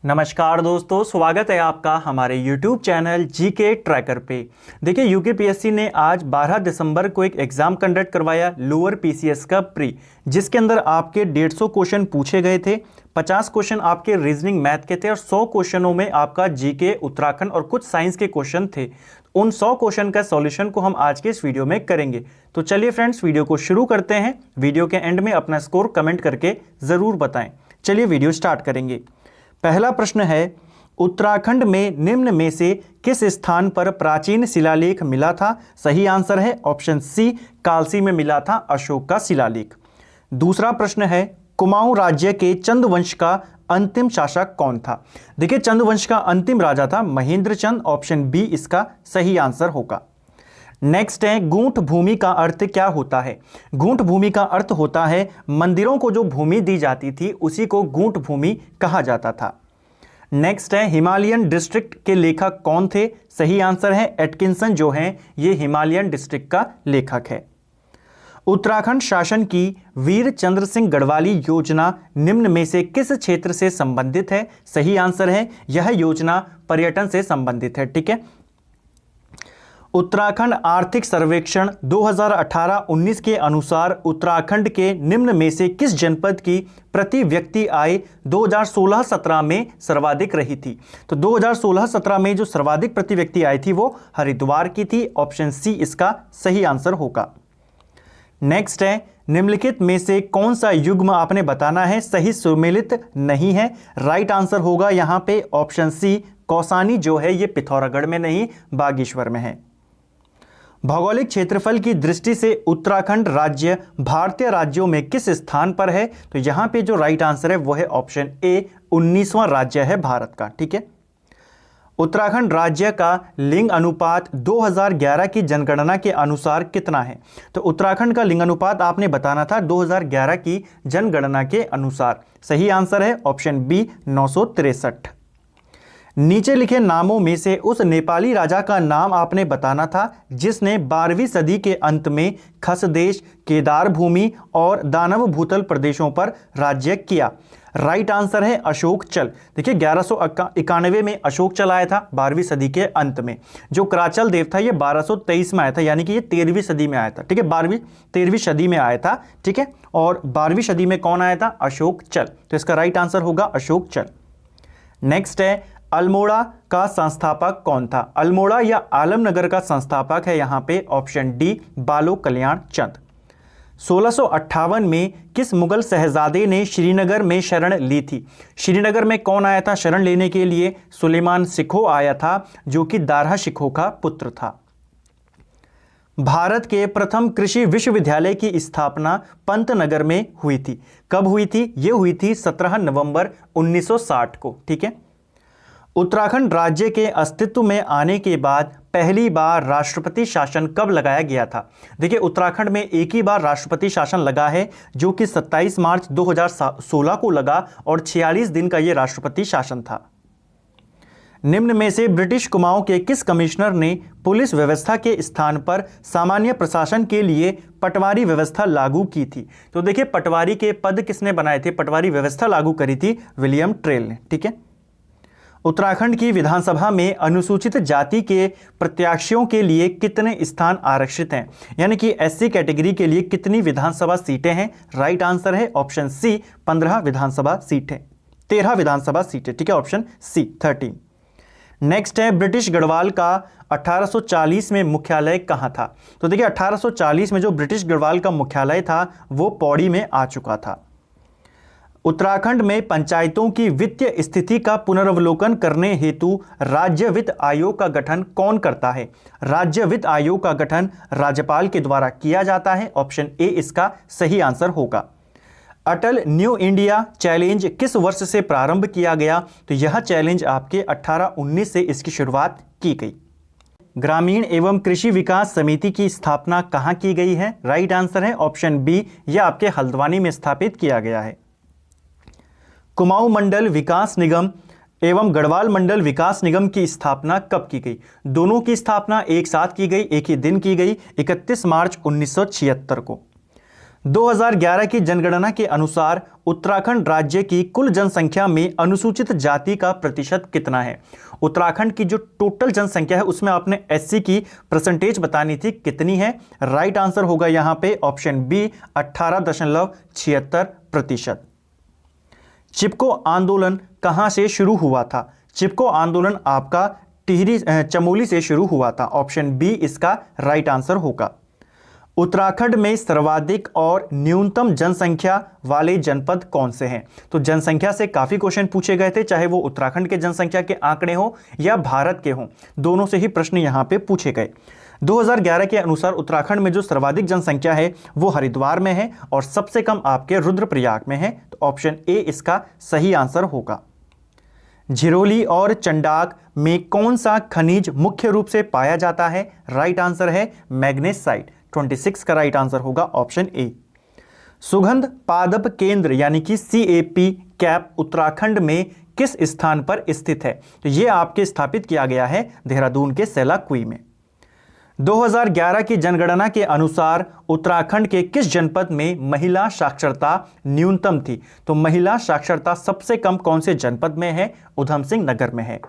नमस्कार दोस्तों, स्वागत है आपका हमारे YouTube चैनल जीके ट्रैकर पे। देखिए, यूकेपीएससी ने आज 12 दिसंबर को एक एग्जाम कंडक्ट करवाया लोअर पीसीएस का प्री, जिसके अंदर आपके 150 क्वेश्चन पूछे गए थे। 50 क्वेश्चन आपके रीजनिंग मैथ के थे और 100 क्वेश्चनों में आपका जीके, उत्तराखंड और कुछ साइंस के क्वेश्चन थे। उन 100 क्वेश्चन का सॉल्यूशन को हम आज के इस वीडियो में करेंगे। तो चलिए फ्रेंड्स, वीडियो को शुरू करते हैं। वीडियो के एंड में अपना स्कोर कमेंट करके जरूर बताएं। चलिए वीडियो स्टार्ट करेंगे। पहला प्रश्न है, उत्तराखंड में निम्न में से किस स्थान पर प्राचीन शिलालेख मिला था? सही आंसर है ऑप्शन सी, कालसी में मिला था अशोक का शिलालेख। दूसरा प्रश्न है, कुमाऊं राज्य के चंद्रवंश का अंतिम शासक कौन था? देखिए, चंद्रवंश का अंतिम राजा था महेंद्र चंद। ऑप्शन बी इसका सही आंसर होगा। नेक्स्ट है, गूंठ भूमि का अर्थ क्या होता है? गूंठ भूमि का अर्थ होता है मंदिरों को जो भूमि दी जाती थी उसी को गूंठ भूमि कहा जाता था। नेक्स्ट है, हिमालयन डिस्ट्रिक्ट के लेखक कौन थे? सही आंसर है एटकिंसन जो हैं ये हिमालयन डिस्ट्रिक्ट का लेखक है। उत्तराखंड शासन की वीर चंद्र सिंह गढ़वाली योजना निम्न में से किस क्षेत्र से संबंधित है? सही आंसर है यह योजना पर्यटन से संबंधित है। ठीक है। उत्तराखंड आर्थिक सर्वेक्षण 2018-19 के अनुसार उत्तराखंड के निम्न में से किस जनपद की प्रति व्यक्ति आय 2016-17 में सर्वाधिक रही थी? तो 2016-17 में जो सर्वाधिक प्रति व्यक्ति आय थी वो हरिद्वार की थी। ऑप्शन सी इसका सही आंसर होगा। नेक्स्ट है, निम्नलिखित में से कौन सा युग्म आपने बताना है सही सुमेलित नहीं है? राइट आंसर होगा यहां पे ऑप्शन सी, कौसानी जो है ये पिथौरागढ़ में नहीं बागेश्वर में है। भौगोलिक क्षेत्रफल की दृष्टि से उत्तराखंड राज्य भारतीय राज्यों में किस स्थान पर है? तो यहां पे जो राइट आंसर है वो है ऑप्शन ए, 19वां राज्य है भारत का। ठीक है। उत्तराखंड राज्य का लिंग अनुपात 2011 की जनगणना के अनुसार कितना है? तो उत्तराखंड का लिंग अनुपात आपने बताना था 2011 की जनगणना के अनुसार। सही आंसर है ऑप्शन बी, 963। नीचे लिखे नामों में से उस नेपाली राजा का नाम आपने बताना था जिसने 12वीं सदी के अंत में खसदेश, केदार भूमि और दानव भूतल प्रदेशों पर राज्य किया। राइट आंसर है अशोक चल। देखिए, 1191 में अशोक चल आया था 12वीं सदी के अंत में। जो कराचल देव था ये 1223 में आया था, यानी कि ये 13वीं सदी में आया था। ठीक है, 13वीं सदी में आया था। ठीक है, और 12वीं सदी में कौन आया था? अशोक चल। तो इसका राइट आंसर होगा अशोक चल। नेक्स्ट है, अल्मोड़ा का संस्थापक कौन था? अल्मोड़ा या आलमनगर का संस्थापक है यहां पे ऑप्शन डी, बालो कल्याण चंद। 1658 में किस मुगल शहजादे ने श्रीनगर में शरण ली थी? श्रीनगर में कौन आया था शरण लेने के लिए? सुलेमान सिखो आया था जो कि दारहा शिखो का पुत्र था। भारत के प्रथम कृषि विश्वविद्यालय की स्थापना पंतनगर में हुई थी। कब हुई थी? ये हुई थी 17 नवंबर 1960 को। ठीक है। उत्तराखंड राज्य के अस्तित्व में आने के बाद पहली बार राष्ट्रपति शासन कब लगाया गया था? देखिए, उत्तराखंड में एक ही बार राष्ट्रपति शासन लगा है जो कि 27 मार्च 2016 को लगा और 46 दिन का यह राष्ट्रपति शासन था। निम्न में से ब्रिटिश कुमाऊं के किस कमिश्नर ने पुलिस व्यवस्था के स्थान पर सामान्य प्रशासन के लिए पटवारी व्यवस्था लागू की थी? तो देखिए, पटवारी के पद किसने बनाए थे? पटवारी व्यवस्था लागू करी थी विलियम ट्रेल ने। ठीक है। उत्तराखंड की विधानसभा में अनुसूचित जाति के प्रत्याशियों के लिए कितने स्थान आरक्षित हैं? यानी कि एससी कैटेगरी के लिए कितनी विधानसभा सीटें हैं? राइट आंसर है ऑप्शन सी, 15 विधानसभा सीटें, 13 विधानसभा सीटें। ठीक है, ऑप्शन सी, 13। नेक्स्ट है, ब्रिटिश गढ़वाल का 1840 में मुख्यालय कहाँ था? तो देखिए, 1840 में जो ब्रिटिश गढ़वाल का मुख्यालय था वो पौड़ी में आ चुका था। उत्तराखंड में पंचायतों की वित्तीय स्थिति का पुनर्वलोकन करने हेतु राज्य वित्त आयोग का गठन कौन करता है? राज्य वित्त आयोग का गठन राज्यपाल के द्वारा किया जाता है। ऑप्शन ए इसका सही आंसर होगा। अटल न्यू इंडिया चैलेंज किस वर्ष से प्रारंभ किया गया? तो यह चैलेंज आपके 18-19 से इसकी शुरुआत की गई। ग्रामीण एवं कृषि विकास समिति की स्थापना कहाँ की गई है? राइट आंसर है ऑप्शन बी, यह आपके हल्द्वानी में स्थापित किया गया है। कुमाऊं मंडल विकास निगम एवं गढ़वाल मंडल विकास निगम की स्थापना कब की गई? दोनों की स्थापना एक साथ की गई, एक ही दिन की गई, 31 मार्च 1976 को। 2011 की जनगणना के अनुसार उत्तराखंड राज्य की कुल जनसंख्या में अनुसूचित जाति का प्रतिशत कितना है। उत्तराखंड की जो टोटल जनसंख्या है उसमें आपने एससी की परसेंटेज बतानी थी, कितनी है। राइट आंसर होगा यहां पे ऑप्शन बी 18.76%। चिपको आंदोलन कहां से शुरू हुआ था। चिपको आंदोलन आपका टिहरी चमोली से शुरू हुआ था। ऑप्शन बी इसका राइट आंसर होगा। उत्तराखंड में सर्वाधिक और न्यूनतम जनसंख्या वाले जनपद कौन से हैं। तो जनसंख्या से काफी क्वेश्चन पूछे गए थे, चाहे वो उत्तराखंड के जनसंख्या के आंकड़े हो या भारत के हों, दोनों से ही प्रश्न यहां पे पूछे गए। 2011 के अनुसार उत्तराखंड में जो सर्वाधिक जनसंख्या है वो हरिद्वार में है और सबसे कम आपके रुद्रप्रयाग में है। तो ऑप्शन ए इसका सही आंसर होगा। झिरोली और चंडाक में कौन सा खनिज मुख्य रूप से पाया जाता है। राइट आंसर है मैग्नेसाइट। 26 का राइट आंसर होगा ऑप्शन ए। सुगंध पादप केंद्र यानी कि CAP कैप उत्तराखंड में किस स्थान पर स्थित है। तो यह आपके स्थापित किया गया है देहरादून के सेलाकुई में। 2011 की जनगणना के अनुसार उत्तराखंड के किस जनपद में महिला साक्षरता न्यूनतम थी। तो महिला साक्षरता सबसे कम कौन से जनपद में है। उधम सिंह नगर में है।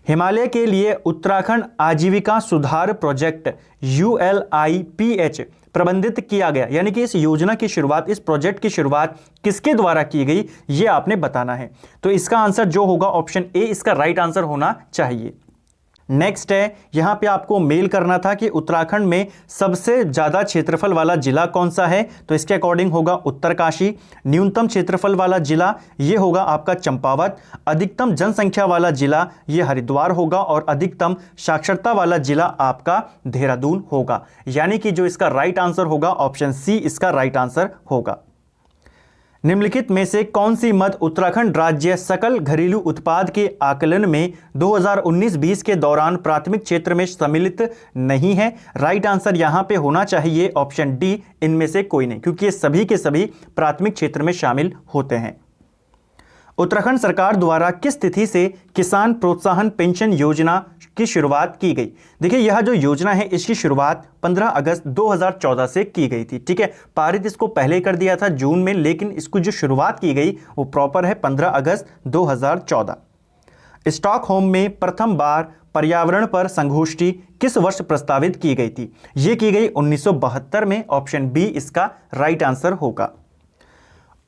हिमालय के लिए उत्तराखंड आजीविका सुधार प्रोजेक्ट ULIPH प्रबंधित किया गया, यानी कि इस योजना की शुरुआत, इस प्रोजेक्ट की शुरुआत किसके द्वारा की गई, यह आपने बताना है। तो इसका आंसर जो होगा ऑप्शन ए इसका राइट आंसर होना चाहिए। नेक्स्ट है, यहां पे आपको मेल करना था कि उत्तराखंड में सबसे ज्यादा क्षेत्रफल वाला जिला कौन सा है। तो इसके अकॉर्डिंग होगा उत्तरकाशी। न्यूनतम क्षेत्रफल वाला जिला ये होगा आपका चंपावत। अधिकतम जनसंख्या वाला जिला ये हरिद्वार होगा और अधिकतम साक्षरता वाला जिला आपका देहरादून होगा। यानी कि जो इसका राइट आंसर होगा ऑप्शन सी इसका राइट आंसर होगा। निम्नलिखित में से कौन सी मद उत्तराखंड राज्य सकल घरेलू उत्पाद के आकलन में 2019-20 के दौरान प्राथमिक क्षेत्र में सम्मिलित नहीं है। राइट आंसर यहां पे होना चाहिए ऑप्शन डी, इनमें से कोई नहीं, क्योंकि ये सभी के सभी प्राथमिक क्षेत्र में शामिल होते हैं। उत्तराखंड सरकार द्वारा किस तिथि से किसान प्रोत्साहन पेंशन योजना की शुरुआत की गई। देखिए यह जो योजना है इसकी शुरुआत 15 अगस्त 2014 से की गई थी। ठीक है, पारित इसको पहले कर दिया था जून में, लेकिन इसको जो शुरुआत की गई वो प्रॉपर है 15 अगस्त 2014। स्टॉकहोम में प्रथम बार पर्यावरण पर संगोष्ठी किस वर्ष प्रस्तावित की गई थी। यह की गई 1972 में। ऑप्शन बी इसका राइट आंसर होगा।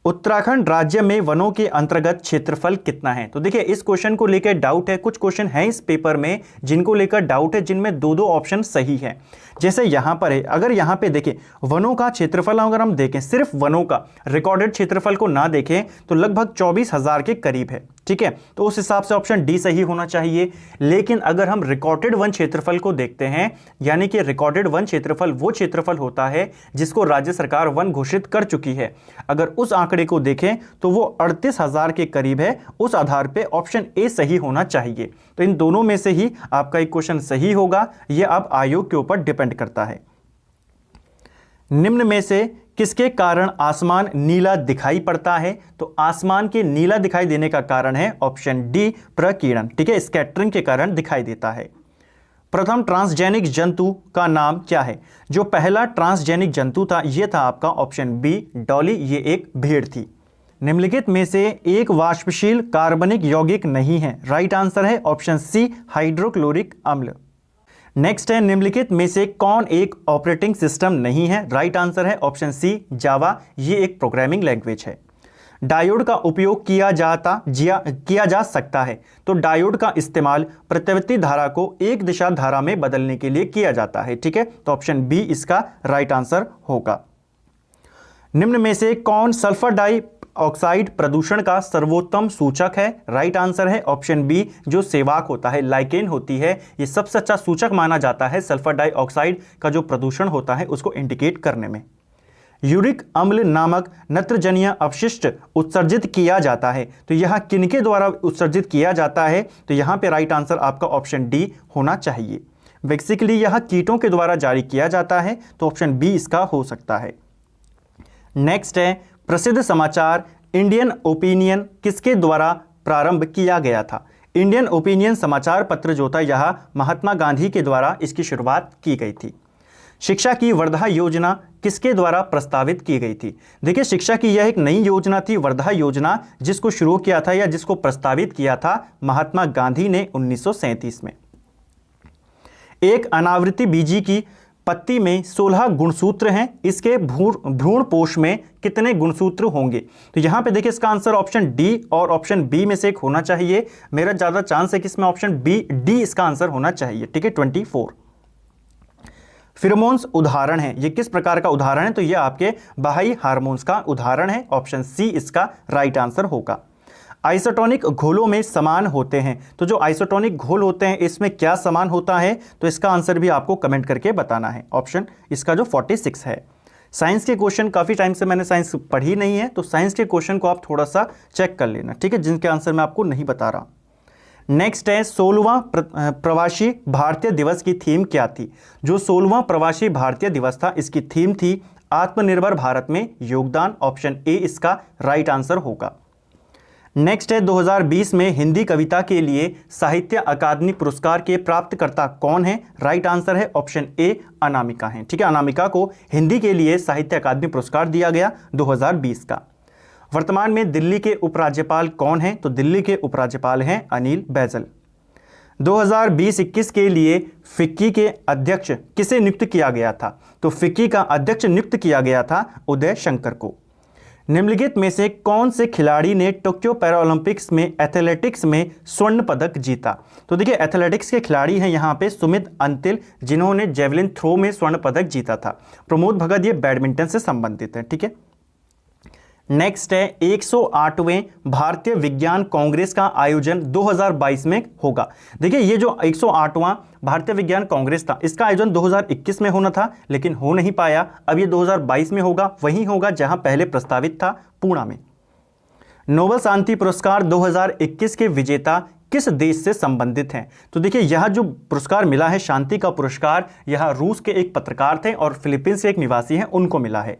उत्तराखंड राज्य में वनों के अंतर्गत क्षेत्रफल कितना है। तो देखिए इस क्वेश्चन को लेकर डाउट है, कुछ क्वेश्चन हैं इस पेपर में जिनको लेकर डाउट है, जिनमें दो ऑप्शन सही है। जैसे यहां पर है, अगर यहां पे देखें वनों का क्षेत्रफल, अगर हम देखें सिर्फ वनों का रिकॉर्डेड क्षेत्रफल को ना देखें तो लगभग 24,000 के करीब है। ठीक है, तो उस हिसाब से ऑप्शन डी सही होना चाहिए। लेकिन अगर हम रिकॉर्डेड वन क्षेत्रफल को देखते हैं, यानी कि रिकॉर्डेड वन क्षेत्रफल वो क्षेत्रफल होता है जिसको राज्य सरकार वन घोषित कर चुकी है, अगर उस आंकड़े को देखें तो वो 38,000 के करीब है। उस आधार पे ऑप्शन ए सही होना चाहिए। तो इन दोनों में से ही आपका एक क्वेश्चन सही होगा, यह अब आयोग के ऊपर डिपेंड करता है। निम्न में से किसके कारण आसमान नीला दिखाई पड़ता है। तो आसमान के नीला दिखाई देने का कारण है ऑप्शन डी प्रकीर्णन। ठीक है, स्कैटरिंग के कारण दिखाई देता है। प्रथम ट्रांसजेनिक जंतु का नाम क्या है। जो पहला ट्रांसजेनिक जंतु था यह था आपका ऑप्शन बी डॉली, ये एक भेड़ थी। निम्नलिखित में से एक वाष्पशील कार्बनिक यौगिक नहीं है। राइट आंसर है ऑप्शन सी हाइड्रोक्लोरिक अम्ल। नेक्स्ट है, निम्नलिखित में से कौन एक ऑपरेटिंग सिस्टम नहीं है। राइट आंसर है ऑप्शन सी जावा, ये एक प्रोग्रामिंग लैंग्वेज है। डायोड का उपयोग किया जा सकता है। तो डायोड का इस्तेमाल प्रत्यावर्ती धारा को एक दिशा धारा में बदलने के लिए किया जाता है। ठीक है, तो ऑप्शन बी इसका राइट आंसर होगा। निम्न में से कौन सल्फर डाइऑक्साइड प्रदूषण का सर्वोत्तम सूचक है। राइट आंसर है ऑप्शन बी जो सेवाक होता है, लाइकेन होती है, ये सबसे अच्छा सूचक माना जाता है सल्फर डाइऑक्साइड का जो प्रदूषण होता है उसको इंडिकेट करने में। यूरिक अम्ल नामक नत्रजनीय अपशिष्ट उत्सर्जित किया जाता है। तो यह किनके द्वारा उत्सर्जित किया जाता है। तो यहां पे राइट आंसर आपका ऑप्शन डी होना चाहिए। बेसिकली यह कीटों के द्वारा जारी किया जाता है, तो ऑप्शन बी इसका हो सकता है। नेक्स्ट है, प्रसिद्ध समाचार इंडियन ओपिनियन किसके द्वारा प्रारंभ किया गया था। इंडियन ओपिनियन समाचार पत्र जो था यह महात्मा गांधी के द्वारा इसकी शुरुआत की गई थी। शिक्षा की वर्धा योजना किसके द्वारा प्रस्तावित की गई थी? देखिए, शिक्षा की यह एक नई योजना थी, वर्धा योजना, जिसको शुरू किया था या जिसको प्रस्तावित किया था महात्मा गांधी ने 1937 में। एक अनावृति बीजी की पत्ती में 16 गुणसूत्र हैं, इसके भ्रूण पोष में कितने गुणसूत्र होंगे? तो यहां पे देखिए, इसका आंसर ऑप्शन डी और ऑप्शन बी में से एक होना चाहिए। मेरा ज्यादा चांस है कि इसमें ऑप्शन बी डी इसका आंसर होना चाहिए। ठीक है, 24। फिरोमोन्स उदाहरण है, ये किस प्रकार का उदाहरण है? तो ये आपके बाह्य हार्मोन्स का उदाहरण है। ऑप्शन सी इसका राइट आंसर होगा। आइसोटोनिक घोलों में समान होते हैं, तो जो आइसोटोनिक घोल होते हैं इसमें क्या समान होता है? तो इसका आंसर भी आपको कमेंट करके बताना है। ऑप्शन इसका जो 46 है। साइंस के क्वेश्चन, काफी टाइम से मैंने साइंस पढ़ी नहीं है, तो साइंस के क्वेश्चन को आप थोड़ा सा चेक कर लेना, ठीक है, जिनके आंसर मैं आपको नहीं बता रहा। नेक्स्ट है 16वां प्रवासी भारतीय दिवस की थीम क्या थी? जो 16वां प्रवासी भारतीय दिवस था, इसकी थीम थी आत्मनिर्भर भारत में योगदान। ऑप्शन ए इसका राइट आंसर होगा। नेक्स्ट है 2020 में हिंदी कविता के लिए साहित्य अकादमी पुरस्कार के प्राप्तकर्ता कौन है? राइट आंसर है ऑप्शन ए अनामिका है। ठीक है, अनामिका को हिंदी के लिए साहित्य अकादमी पुरस्कार दिया गया 2020 का। वर्तमान में दिल्ली के उपराज्यपाल कौन हैं? तो दिल्ली के उपराज्यपाल हैं अनिल बैजल। 2020-21 के लिए फिक्की के अध्यक्ष किसे नियुक्त किया गया था? तो फिक्की का अध्यक्ष नियुक्त किया गया था उदय शंकर को। निम्नलिखित में से कौन से खिलाड़ी ने टोक्यो पैरालंपिक्स में एथलेटिक्स में स्वर्ण पदक जीता? तो देखिए, एथलेटिक्स के खिलाड़ी हैं यहाँ पे सुमित अंतिल, जिन्होंने जेवलिन थ्रो में स्वर्ण पदक जीता था। प्रमोद भगत ये बैडमिंटन से संबंधित है। ठीक है, नेक्स्ट है 108वें भारतीय विज्ञान कांग्रेस का आयोजन 2022 में होगा। देखिए, ये जो 108वां भारतीय विज्ञान कांग्रेस था, इसका आयोजन 2021 में होना था, लेकिन हो नहीं पाया। अब ये 2022 में होगा, वहीं होगा जहां पहले प्रस्तावित था, पुणे में। नोबेल शांति पुरस्कार 2021 के विजेता किस देश से संबंधित हैं? तो देखिए, यह जो पुरस्कार मिला है शांति का पुरस्कार, यह रूस के एक पत्रकार थे और फिलीपींस के एक निवासी हैं, उनको मिला है।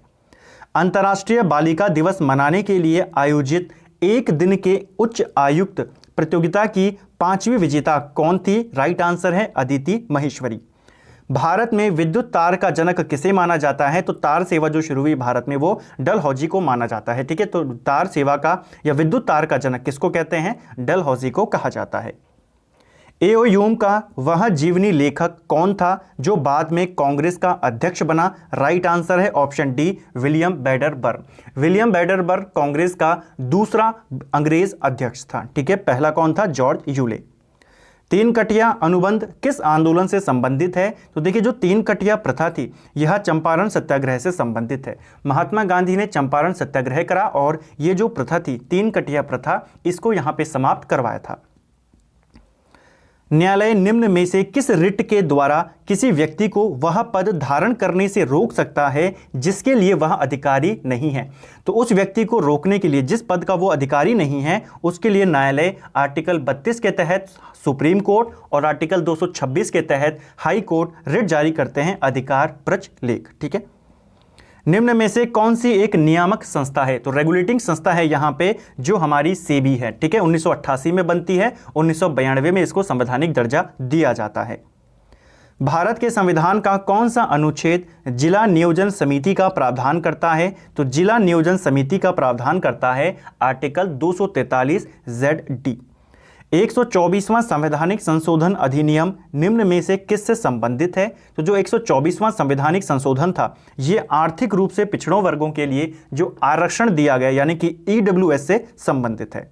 अंतर्राष्ट्रीय बालिका दिवस मनाने के लिए आयोजित एक दिन के उच्च आयुक्त प्रतियोगिता की 5वीं विजेता कौन थी? राइट आंसर है अदिति महेश्वरी। भारत में विद्युत तार का जनक किसे माना जाता है? तो तार सेवा जो शुरू हुई भारत में, वो डलहौजी को माना जाता है। ठीक है, तो तार सेवा का या विद्युत तार का जनक किसको कहते हैं? डलहौजी को कहा जाता है। एओयूम का वह जीवनी लेखक कौन था जो बाद में कांग्रेस का अध्यक्ष बना? राइट आंसर है option D William Wedderburn. William Wedderburn Congress का दूसरा अंग्रेज अध्यक्ष था। ठीक है, पहला कौन था? George Yule. तीन कटिया अनुबंध किस आंदोलन से संबंधित है? तो देखिए, जो तीन कटिया प्रथा थी, यह चंपारण सत्याग्रह से संबंधित है। महात्मा गांधी ने चंपारण सत्याग्रह करा और ये जो प्रथा थी, तीन कटिया प्रथा, इसको यहां पे समाप्त करवाया था। न्यायालय निम्न में से किस रिट के द्वारा किसी व्यक्ति को वह पद धारण करने से रोक सकता है जिसके लिए वह अधिकारी नहीं है? तो उस व्यक्ति को रोकने के लिए, जिस पद का वो अधिकारी नहीं है, उसके लिए न्यायालय आर्टिकल 32 के तहत सुप्रीम कोर्ट और आर्टिकल 226 के तहत हाई कोर्ट रिट जारी करते हैं, अधिकार प्रचलेख। ठीक है, निम्न में से कौन सी एक नियामक संस्था है? तो रेगुलेटिंग संस्था है यहाँ पे जो हमारी सेबी है। ठीक है, 1988 में बनती है, 1992 में इसको संवैधानिक दर्जा दिया जाता है। भारत के संविधान का कौन सा अनुच्छेद जिला नियोजन समिति का प्रावधान करता है? तो जिला नियोजन समिति का प्रावधान करता है आर्टिकल 243 ZD। 124वां संवैधानिक संशोधन अधिनियम निम्न में से किससे संबंधित है? तो जो 124वां संवैधानिक संशोधन था, ये आर्थिक रूप से पिछड़ों वर्गों के लिए जो आरक्षण दिया गया, यानी कि EWS से संबंधित है।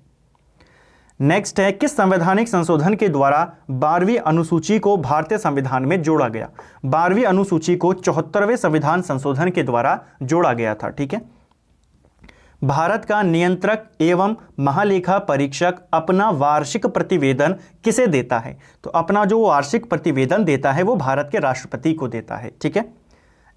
नेक्स्ट है किस संवैधानिक संशोधन के द्वारा 12वीं अनुसूची को भारतीय संविधान में जोड़ा गया? 12वीं अनुसूची को 74वें संविधान संशोधन के द्वारा जोड़ा गया था। ठीक है, भारत का नियंत्रक एवं महालेखा परीक्षक अपना वार्षिक प्रतिवेदन किसे देता है? तो अपना जो वार्षिक प्रतिवेदन देता है वो भारत के राष्ट्रपति को देता है। ठीक है,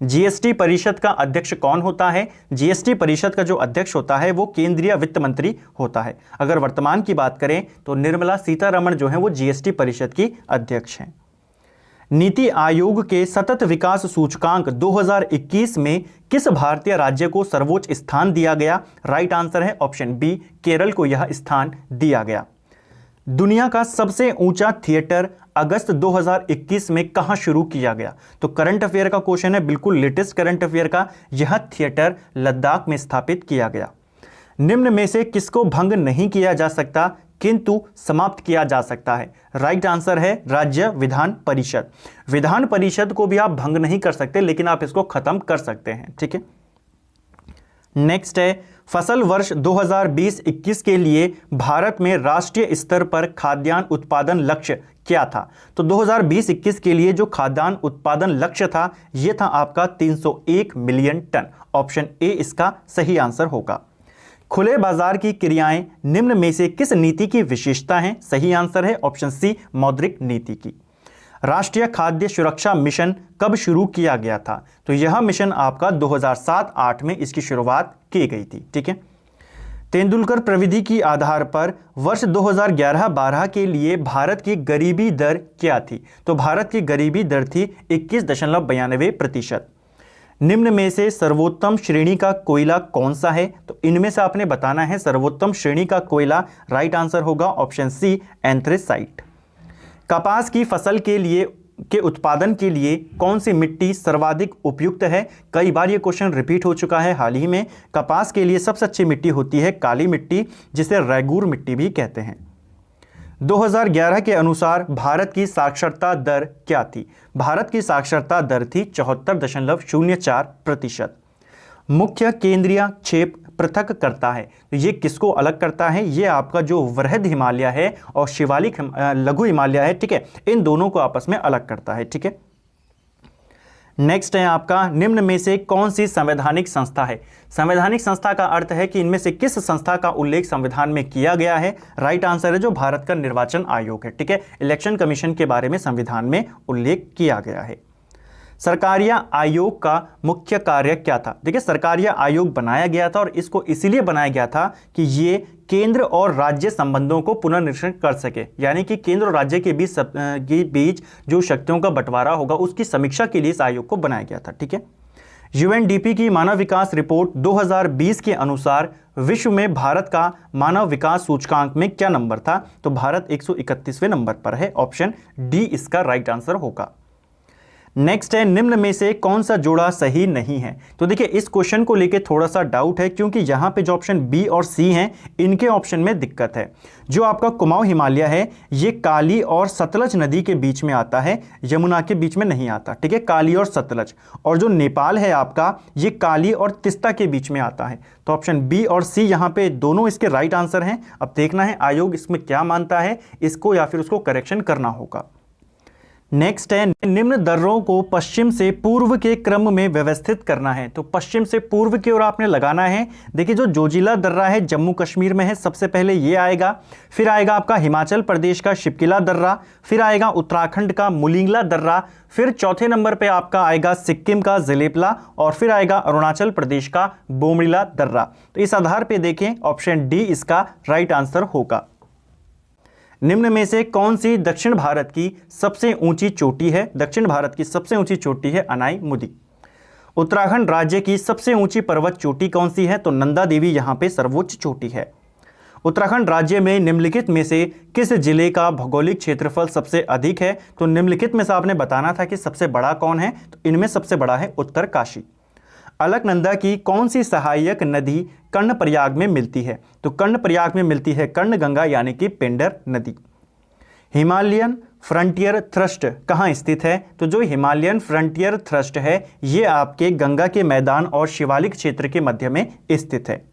जीएसटी परिषद का अध्यक्ष कौन होता है? जीएसटी परिषद का जो अध्यक्ष होता है वो केंद्रीय वित्त मंत्री होता है। अगर वर्तमान की बात करें तो निर्मला सीतारमण जो है वो जीएसटी परिषद की अध्यक्ष हैं। नीति आयोग के सतत विकास सूचकांक 2021 में किस भारतीय राज्य को सर्वोच्च स्थान दिया गया? राइट आंसर है ऑप्शन बी केरल को यह स्थान दिया गया। दुनिया का सबसे ऊंचा थिएटर अगस्त 2021 में कहां शुरू किया गया? तो करंट अफेयर का क्वेश्चन है, बिल्कुल लेटेस्ट करंट अफेयर का। यह थिएटर लद्दाख में स्थापित किया गया। निम्न में से किसको भंग नहीं किया जा सकता किंतु समाप्त किया जा सकता है? राइट आंसर है राज्य विधान परिषद। विधान परिषद को भी आप भंग नहीं कर सकते, लेकिन आप इसको खत्म कर सकते हैं। ठीक है, नेक्स्ट है, फसल वर्ष 2020-21 के लिए भारत में राष्ट्रीय स्तर पर खाद्यान्न उत्पादन लक्ष्य क्या था? तो 2020-21 के लिए जो खाद्यान्न उत्पादन लक्ष्य था, यह था आपका 301 मिलियन टन। ऑप्शन ए इसका सही आंसर होगा। खुले बाजार की क्रियाएं निम्न में से किस नीति की विशेषता है? सही आंसर है ऑप्शन सी मौद्रिक नीति की। राष्ट्रीय खाद्य सुरक्षा मिशन कब शुरू किया गया था? तो यह मिशन आपका 2007-8 में इसकी शुरुआत की गई थी। ठीक है, तेंदुलकर प्रविधि की आधार पर वर्ष 2011-12 के लिए भारत की गरीबी दर क्या थी? तो भारत की गरीबी दर थी 21.92%। निम्न में से सर्वोत्तम श्रेणी का कोयला कौन सा है? तो इनमें से आपने बताना है सर्वोत्तम श्रेणी का कोयला। राइट आंसर होगा ऑप्शन सी एंथ्रेसाइट। कपास की फसल के उत्पादन के लिए कौन सी मिट्टी सर्वाधिक उपयुक्त है? कई बार ये क्वेश्चन रिपीट हो चुका है हाल ही में। कपास के लिए सबसे अच्छी मिट्टी होती है काली मिट्टी, जिसे रैगूर मिट्टी भी कहते हैं। 2011 के अनुसार भारत की साक्षरता दर क्या थी? भारत की साक्षरता दर थी 74.04%। मुख्य केंद्रीय क्षेप पृथक करता है, तो ये किसको अलग करता है? ये आपका जो वृहद हिमालय है और शिवालिक लघु हिमालय है, ठीक है, इन दोनों को आपस में अलग करता है। ठीक है, नेक्स्ट है आपका, निम्न में से कौन सी संवैधानिक संस्था है? संवैधानिक संस्था का अर्थ है कि इनमें से किस संस्था का उल्लेख संविधान में किया गया है? राइट आंसर है जो भारत का निर्वाचन आयोग है। ठीक है, इलेक्शन कमीशन के बारे में संविधान में उल्लेख किया गया है। सरकारिया आयोग का मुख्य कार्य क्या था? देखिए, सरकारिया आयोग बनाया गया था और इसको इसीलिए बनाया गया था कि ये केंद्र और राज्य संबंधों को पुनर्निरीक्षण कर सके, यानी कि केंद्र और राज्य के बीच जो शक्तियों का बंटवारा होगा उसकी समीक्षा के लिए इस आयोग को बनाया गया था। ठीक है, यूएनडीपी की मानव विकास रिपोर्ट 2020 के अनुसार विश्व में भारत का मानव विकास सूचकांक में क्या नंबर था? तो भारत 131वें नंबर पर है। ऑप्शन डी इसका राइट आंसर होगा। नेक्स्ट है, निम्न में से कौन सा जोड़ा सही नहीं है? तो देखिए, इस क्वेश्चन को लेके थोड़ा सा डाउट है, क्योंकि यहां पे जो ऑप्शन बी और सी हैं इनके ऑप्शन में दिक्कत है। जो आपका कुमाऊं हिमालय है ये काली और सतलज नदी के बीच में आता है, यमुना के बीच में नहीं आता। ठीक है, काली और सतलज। और जो नेपाल है आपका, ये काली और तिस्ता के बीच में आता है। तो ऑप्शन बी और सी यहाँ पे दोनों इसके राइट आंसर हैं। अब देखना है आयोग इसमें क्या मानता है, इसको या फिर उसको करेक्शन करना होगा। नेक्स्ट है, निम्न दर्रों को पश्चिम से पूर्व के क्रम में व्यवस्थित करना है। तो पश्चिम से पूर्व की ओर आपने लगाना है। देखिए, जो जोजिला दर्रा है जम्मू कश्मीर में है, सबसे पहले ये आएगा। फिर आएगा आपका हिमाचल प्रदेश का शिपकिला दर्रा, फिर आएगा उत्तराखंड का मुलिंगला दर्रा, फिर चौथे नंबर पे आपका आएगा सिक्किम का जिलेपला, और फिर आएगा अरुणाचल प्रदेश का बोमडिला दर्रा। तो इस आधार पर देखें ऑप्शन डी इसका राइट आंसर होगा। निम्न में से कौन सी दक्षिण भारत की सबसे ऊंची चोटी है? दक्षिण भारत की सबसे ऊंची चोटी है अनाईमुदी। उत्तराखंड राज्य की सबसे ऊंची पर्वत चोटी कौन सी है? तो नंदा देवी यहां पे सर्वोच्च चोटी है। उत्तराखंड राज्य में निम्नलिखित में से किस जिले का भौगोलिक क्षेत्रफल सबसे अधिक है? तो निम्नलिखित में से आपने बताना था कि सबसे बड़ा कौन है, तो इनमें सबसे बड़ा है उत्तरकाशी। अलकनंदा की कौन सी सहायक नदी कर्णप्रयाग में मिलती है? तो कर्णप्रयाग में मिलती है कर्णगंगा, यानी कि पिंडर नदी। हिमालयन फ्रंटियर थ्रस्ट कहाँ स्थित है? तो जो हिमालयन फ्रंटियर थ्रस्ट है ये आपके गंगा के मैदान और शिवालिक क्षेत्र के मध्य में स्थित है।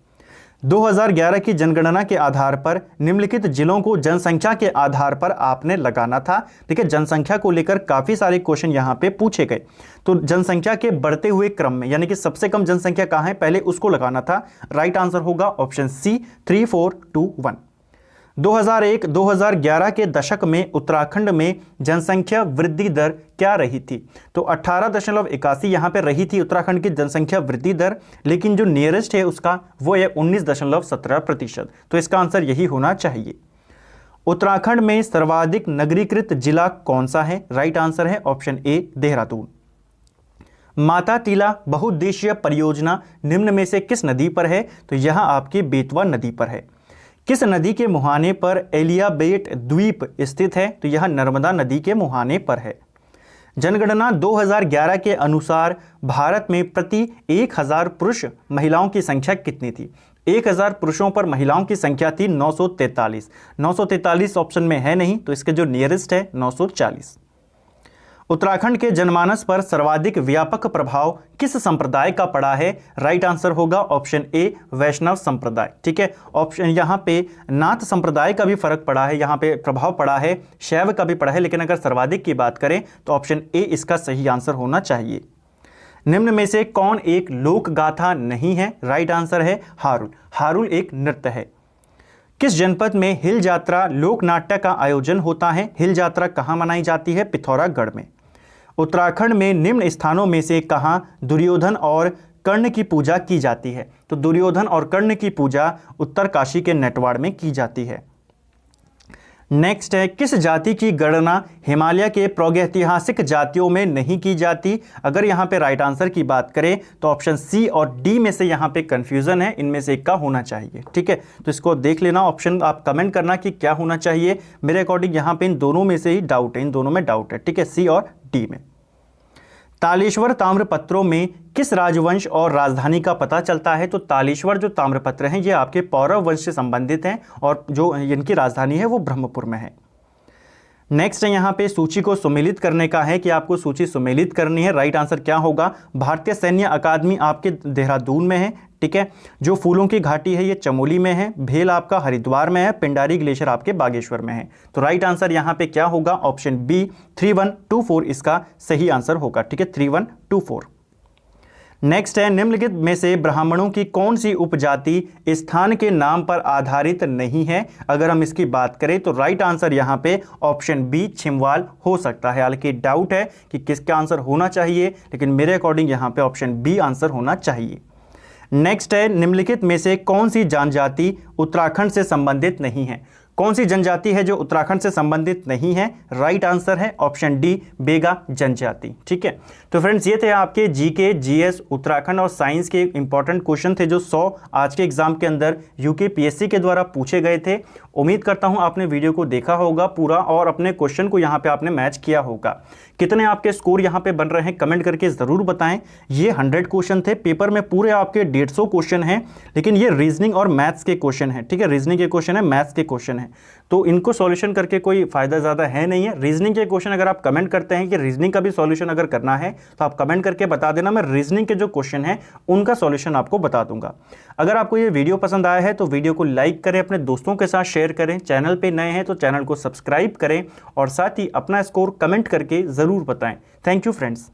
2011 की जनगणना के आधार पर निम्नलिखित जिलों को जनसंख्या के आधार पर आपने लगाना था। ठीक है, जनसंख्या को लेकर काफी सारे क्वेश्चन यहां पे पूछे गए। तो जनसंख्या के बढ़ते हुए क्रम में, यानी कि सबसे कम जनसंख्या कहां है, पहले उसको लगाना था। राइट आंसर होगा ऑप्शन सी 3, 4, 2, 1। 2001-2011 के दशक में उत्तराखंड में जनसंख्या वृद्धि दर क्या रही थी? तो 18.81 यहाँ पे रही थी उत्तराखंड की जनसंख्या वृद्धि दर, लेकिन जो नियरेस्ट है उसका वो है 19.17%। तो इसका आंसर यही होना चाहिए। उत्तराखंड में सर्वाधिक नगरीकृत जिला कौन सा है? राइट आंसर है ऑप्शन ए देहरादून। माता टीला बहुउद्देशीय परियोजना निम्न में से किस नदी पर है? तो यह आपकी बेतवा नदी पर है। किस नदी के मुहाने पर एलियाबेट द्वीप स्थित है? तो यह नर्मदा नदी के मुहाने पर है। जनगणना 2011 के अनुसार भारत में प्रति 1000 पुरुष महिलाओं की संख्या कितनी थी? 1000 पुरुषों पर महिलाओं की संख्या थी 943। 943 ऑप्शन में है नहीं, तो इसके जो नियरेस्ट है 940। उत्तराखंड के जनमानस पर सर्वाधिक व्यापक प्रभाव किस संप्रदाय का पड़ा है? राइट आंसर होगा ऑप्शन ए, वैष्णव संप्रदाय। ठीक है, ऑप्शन यहाँ पे नाथ संप्रदाय का भी फर्क पड़ा है, यहाँ पे प्रभाव पड़ा है, शैव का भी पड़ा है, लेकिन अगर सर्वाधिक की बात करें तो ऑप्शन ए इसका सही आंसर होना चाहिए। निम्न में से कौन एक लोक गाथा नहीं है? राइट आंसर है हारुल। हारुल एक नृत्य है। किस जनपद में हिल यात्रा लोक नाट्य का आयोजन होता है? हिल यात्रा कहाँ मनाई जाती है? पिथौरागढ़ में। उत्तराखंड में निम्न स्थानों में से कहाँ दुर्योधन और कर्ण की पूजा की जाती है? तो दुर्योधन और कर्ण की पूजा उत्तरकाशी के नेटवाड़ में की जाती है। नेक्स्ट है, किस जाति की गणना हिमालय के प्रागैतिहासिक जातियों में नहीं की जाती? अगर यहाँ पे राइट आंसर की बात करें तो ऑप्शन सी और डी में से यहाँ पे कंफ्यूजन है, इनमें से एक का होना चाहिए। ठीक है, तो इसको देख लेना, ऑप्शन आप कमेंट करना कि क्या होना चाहिए। मेरे अकॉर्डिंग यहाँ पे इन दोनों में से ही डाउट है, इन दोनों में डाउट है। ठीक है, सी और डी में। तालेश्वर ताम्रपत्रों में किस राजवंश और राजधानी का पता चलता है? तो तालेश्वर जो ताम्रपत्र हैं ये आपके पौरव वंश से संबंधित हैं और जो इनकी राजधानी है वो ब्रह्मपुर में है। नेक्स्ट है, यहाँ पे सूची को सुमेलित करने का है कि आपको सूची सुमेलित करनी है। राइट आंसर क्या होगा? भारतीय सैन्य अकादमी आपके देहरादून में है। ठीक है, जो फूलों की घाटी है ये चमोली में है, भेल आपका हरिद्वार में है, पिंडारी ग्लेशियर आपके बागेश्वर में है। तो राइट आंसर यहाँ पे क्या होगा? ऑप्शन बी 3124 इसका सही आंसर होगा। ठीक है, 3124। नेक्स्ट है, निम्नलिखित में से ब्राह्मणों की कौन सी उपजाति स्थान के नाम पर आधारित नहीं है? अगर हम इसकी बात करें तो राइट आंसर यहाँ पे ऑप्शन बी छिमवाल हो सकता है। हालांकि डाउट है कि किसका आंसर होना चाहिए, लेकिन मेरे अकॉर्डिंग यहाँ पे ऑप्शन बी आंसर होना चाहिए। नेक्स्ट है, निम्नलिखित में से कौन सी जनजाति उत्तराखंड से संबंधित नहीं है? कौन सी जनजाति है जो उत्तराखंड से संबंधित नहीं है? राइट आंसर है ऑप्शन डी बेगा जनजाति। ठीक है, तो फ्रेंड्स ये थे आपके जीके, जीएस, उत्तराखंड और साइंस के इंपॉर्टेंट क्वेश्चन थे जो 100 आज के एग्जाम के अंदर यूकेपीएससी के द्वारा पूछे गए थे। उम्मीद करता हूं आपने वीडियो को देखा होगा पूरा और अपने क्वेश्चन को यहाँ पे आपने मैच किया होगा। कितने आपके स्कोर यहाँ पे बन रहे हैं कमेंट करके ज़रूर बताएं। ये 100 क्वेश्चन थे, पेपर में पूरे आपके 150 क्वेश्चन हैं, लेकिन ये रीजनिंग और मैथ्स के क्वेश्चन हैं। ठीक है, रीजनिंग के क्वेश्चन है, मैथ्स के क्वेश्चन है, तो इनको सॉल्यूशन करके कोई फायदा ज़्यादा है नहीं है। रीजनिंग के क्वेश्चन अगर आप कमेंट करते हैं कि रीजनिंग का भी सॉल्यूशन अगर करना है तो आप कमेंट करके बता देना, मैं रीजनिंग के जो क्वेश्चन है उनका सॉल्यूशन आपको बता दूंगा। अगर आपको ये वीडियो पसंद आया है तो वीडियो को लाइक करें, अपने दोस्तों के साथ शेयर करें, चैनल पे नए हैं तो चैनल को सब्सक्राइब करें और साथ ही अपना स्कोर कमेंट करके ज़रूर बताएं। Thank you friends.